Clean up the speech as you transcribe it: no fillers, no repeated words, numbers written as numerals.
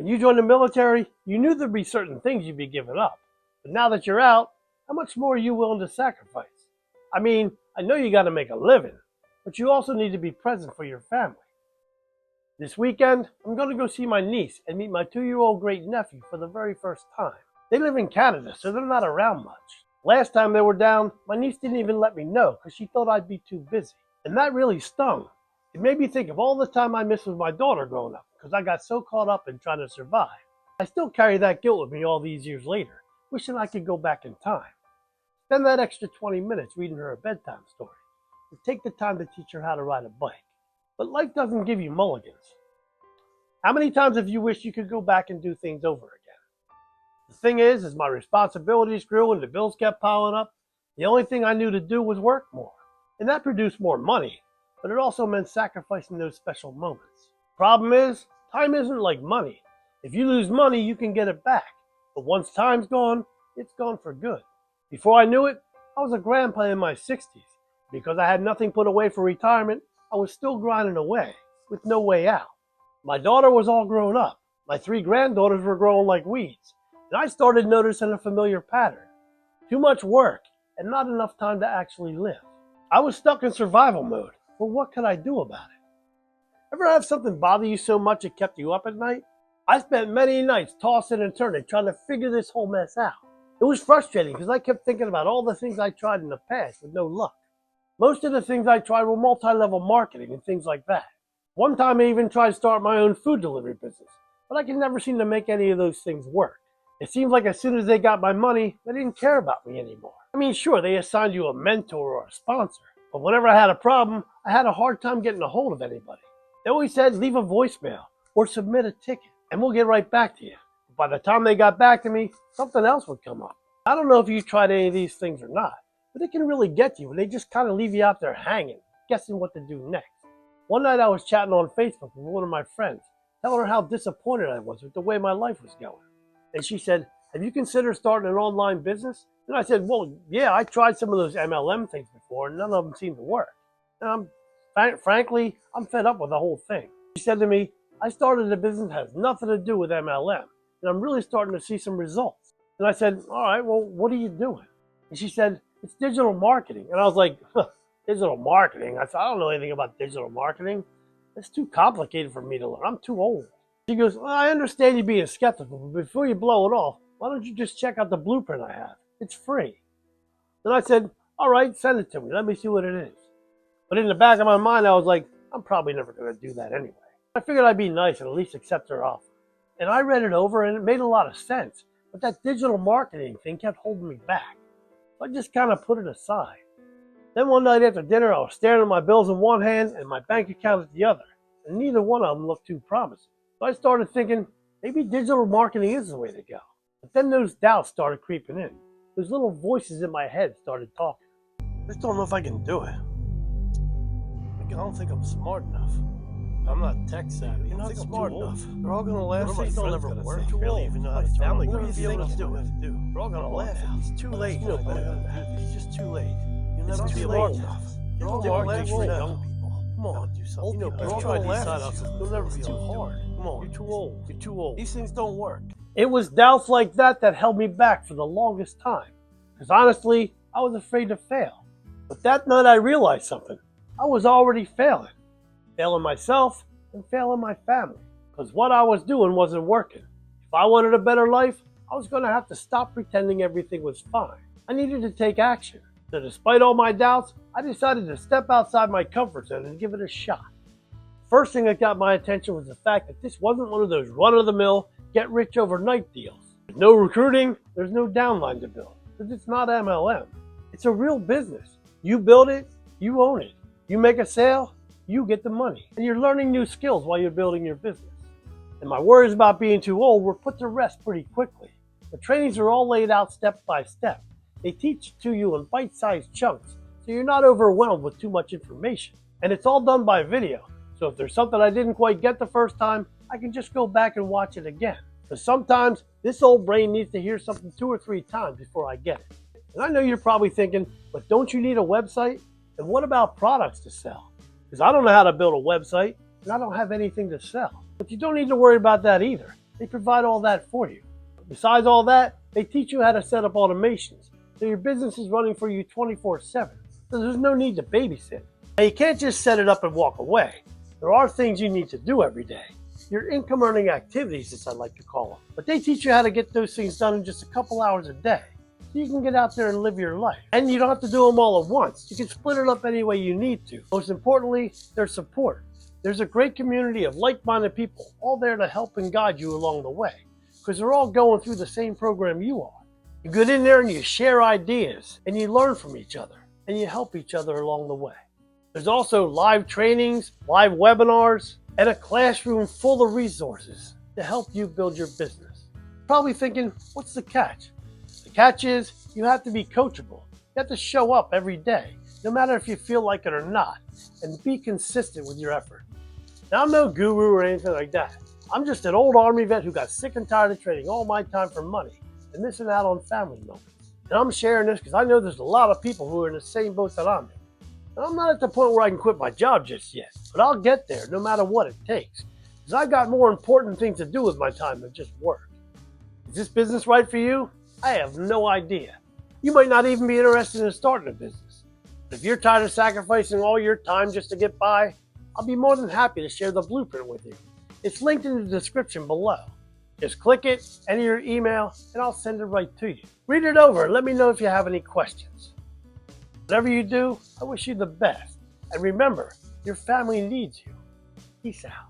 When you joined the military, you knew there'd be certain things you'd be giving up. But now that you're out, how much more are you willing to sacrifice? I mean, I know you got to make a living, but you also need to be present for your family. This weekend, I'm going to go see my niece and meet my 2-year-old great-nephew for the very first time. They live in Canada, so they're not around much. Last time they were down, my niece didn't even let me know because she thought I'd be too busy. And that really stung. It made me think of all the time I missed with my daughter growing up because I got so caught up in trying to survive. I still carry that guilt with me all these years later, wishing I could go back in time. Spend that extra 20 minutes reading her a bedtime story, or take the time to teach her how to ride a bike. But life doesn't give you mulligans. How many times have you wished you could go back and do things over again? The thing is, as my responsibilities grew and the bills kept piling up, the only thing I knew to do was work more. And that produced more money, but it also meant sacrificing those special moments. Problem is, time isn't like money. If you lose money, you can get it back. But once time's gone, it's gone for good. Before I knew it, I was a grandpa in my 60s. Because I had nothing put away for retirement, I was still grinding away, with no way out. My daughter was all grown up. My 3 granddaughters were growing like weeds. And I started noticing a familiar pattern. Too much work, and not enough time to actually live. I was stuck in survival mode. But what could I do about it? Ever have something bother you so much it kept you up at night? I spent many nights tossing and turning trying to figure this whole mess out. It was frustrating because I kept thinking about all the things I tried in the past with no luck. Most of the things I tried were multi-level marketing and things like that. One time I even tried to start my own food delivery business, but I could never seem to make any of those things work. It seems like as soon as they got my money, they didn't care about me anymore. I mean, sure, they assigned you a mentor or a sponsor, but whenever I had a problem, I had a hard time getting a hold of anybody. They always said, leave a voicemail or submit a ticket, and we'll get right back to you. But by the time they got back to me, something else would come up. I don't know if you tried any of these things or not, but it can really get you, and they just kind of leave you out there hanging, guessing what to do next. One night I was chatting on Facebook with one of my friends, telling her how disappointed I was with the way my life was going. And she said, have you considered starting an online business? And I said, well, yeah, I tried some of those MLM things before, and none of them seemed to work. And frankly, I'm fed up with the whole thing. She said to me, I started a business that has nothing to do with MLM, and I'm really starting to see some results. And I said, all right, well, what are you doing? And she said, it's digital marketing. And I was like, digital marketing? I said, I don't know anything about digital marketing. It's too complicated for me to learn. I'm too old. She goes, well, I understand you being skeptical, but before you blow it off, why don't you just check out the blueprint I have? It's free. Then I said, all right, send it to me. Let me see what it is. But in the back of my mind, I was like, I'm probably never going to do that anyway. I figured I'd be nice and at least accept her offer. And I read it over and it made a lot of sense. But that digital marketing thing kept holding me back. So I just kind of put it aside. Then one night after dinner, I was staring at my bills in one hand and my bank account at the other. And neither one of them looked too promising. So I started thinking, maybe digital marketing is the way to go. But then those doubts started creeping in. Those little voices in my head started talking. I just don't know if I can do it. I don't think I'm smart enough. I'm not tech savvy. You're not smart enough. They're all gonna laugh. Things don't ever work. I barely even know how to family. What do you think I'm doing? They're all gonna laugh. It's too late. You know better. It's just too late. You'll never be smart enough. They're all marketing for young people. Come on, do something. You know, you're all trying these side hustles. You'll never be too hard. Come on, you're too old. You're too old. These things don't work. It was doubts like that that held me back for the longest time. Because honestly, I was afraid to fail. But that night I realized something. I was already failing. Failing myself and failing my family. Because what I was doing wasn't working. If I wanted a better life, I was going to have to stop pretending everything was fine. I needed to take action. So despite all my doubts, I decided to step outside my comfort zone and give it a shot. First thing that got my attention was the fact that this wasn't one of those run-of-the-mill, get-rich overnight deals. There's no recruiting, there's no downline to build. Because it's not MLM. It's a real business. You build it, you own it. You make a sale, you get the money. And you're learning new skills while you're building your business. And my worries about being too old were put to rest pretty quickly. The trainings are all laid out step by step. They teach it to you in bite-sized chunks, so you're not overwhelmed with too much information. And it's all done by video. So if there's something I didn't quite get the first time, I can just go back and watch it again. Because sometimes this old brain needs to hear something 2 or 3 times before I get it. And I know you're probably thinking, but don't you need a website? And what about products to sell? Because I don't know how to build a website, and I don't have anything to sell. But you don't need to worry about that either. They provide all that for you. Besides all that, they teach you how to set up automations, so your business is running for you 24/7. So there's no need to babysit. Now you can't just set it up and walk away. There are things you need to do every day. Your income earning activities, as I like to call them. But they teach you how to get those things done in just a couple hours a day. So you can get out there and live your life. And you don't have to do them all at once. You can split it up any way you need to. Most importantly, there's support. There's a great community of like-minded people, all there to help and guide you along the way. Because they're all going through the same program you are. You get in there and you share ideas, and you learn from each other, and you help each other along the way. There's also live trainings, live webinars, and a classroom full of resources to help you build your business. Probably thinking, what's the catch? The catch is you have to be coachable. You have to show up every day, no matter if you feel like it or not, and be consistent with your effort. Now, I'm no guru or anything like that. I'm just an old Army vet who got sick and tired of trading all my time for money and missing out on family moments. And I'm sharing this because I know there's a lot of people who are in the same boat that I'm in. And I'm not at the point where I can quit my job just yet, but I'll get there no matter what it takes, because I've got more important things to do with my time than just work. Is this business right for you? I have no idea. You might not even be interested in starting a business. But if you're tired of sacrificing all your time just to get by, I'll be more than happy to share the blueprint with you. It's linked in the description below. Just click it, enter your email, and I'll send it right to you. Read it over and let me know if you have any questions. Whatever you do, I wish you the best. And remember, your family needs you. Peace out.